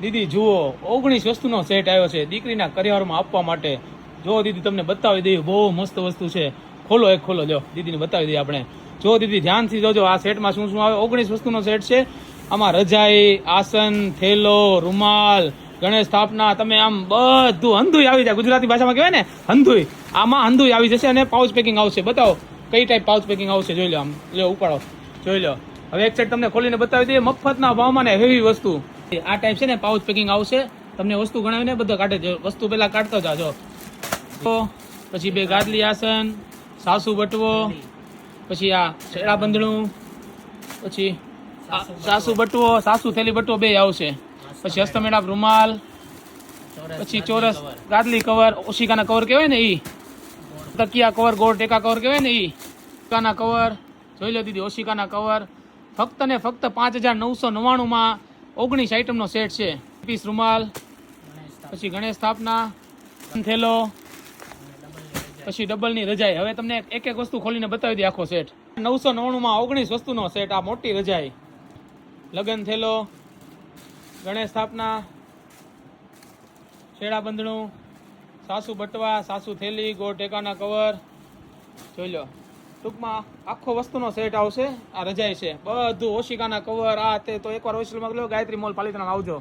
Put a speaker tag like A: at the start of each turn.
A: દીદી જુઓ 19 વસ્તુનો સેટ આવ્યો છે દીકરીના કરિયરમાં આપવા માટે. જો દીદી તમને બતાવી દઈએ, બહુ મસ્ત વસ્તુ છે. ખોલો એક ખોલો, જો દીદીને બતાવી દઈએ આપણે. જો દીદી ધ્યાનથી જોજો આ સેટમાં શું શું આવે. 19 વસ્તુનો સેટ છે. આમાં રજાઈ, આસન, થેલો, રૂમાલ, ગણેશ સ્થાપના, તમે આમ બધું હંધુય આવી જાય. ગુજરાતી ભાષામાં કહેવાય ને હંધુય, આમાં હંધુય આવી જશે. અને પાઉચ પેકિંગ આવશે. બતાવો કઈ ટાઈપ પાઉચ પેકિંગ આવશે, જોઈ લો. આમ લો ઉપાડો, જોઈ લો. હવે એક સેટ તમને ખોલીને બતાવી દઈએ મફતના ભાવમાં ને હેવી વસ્તુ. આ ટાઈપ છે ને પાઉચ પેકિંગ આવશે. તમને વસ્તુ ગણાવીને બધો કાઢે. વસ્તુ પેલા કાઢતો જાજો. પછી 2 ગાદલી આસન, સાસુ બટવો, પછી આ છેડા બંધણું, પછી સાસુ બટવો, સાસુ થેલી બટવો 2 આવશે. પછી હસ્તમેળાપ રૂમાલ, પછી ચોરસ ગાદલી કવર, ઓશિકાના કવર કહેવાય ને ઈ, તકિયા કવર, ગોળ ટેકા કવર કહેવાય ને ઈ, ઓશિકાના કવર. જોઈ લો દીદી, ઓશિકાના કવર ફક્ત ને ફક્ત 5,999માં 19 આઈટમનો સેટ છે. પીસ રૂમાલ, પછી ગણેશ સ્થાપના, થેલો, પછી ડબલની રજાઈ. હવે તમને એક એક વસ્તુ ખોલીને બતાવી દે આખો સેટ. 999માં 19 વસ્તુનો સેટ. આ મોટી રજાઈ, લગન થેલો, ગણેશ સ્થાપના, છેડા બંધણું, સાસુ બટવા, સાસુ થેલી, ગોળ ટેકાના કવર. જોઈ લો, ટૂંકમાં આખો વસ્તુનો સેટ આવશે. આ રજાઈ છે બધું, ઓશિકાના કવર, આ તે. તો એકવાર હોસ્ટેલમાં લો, ગાયત્રી મોલ પાલિતાણા આવજો.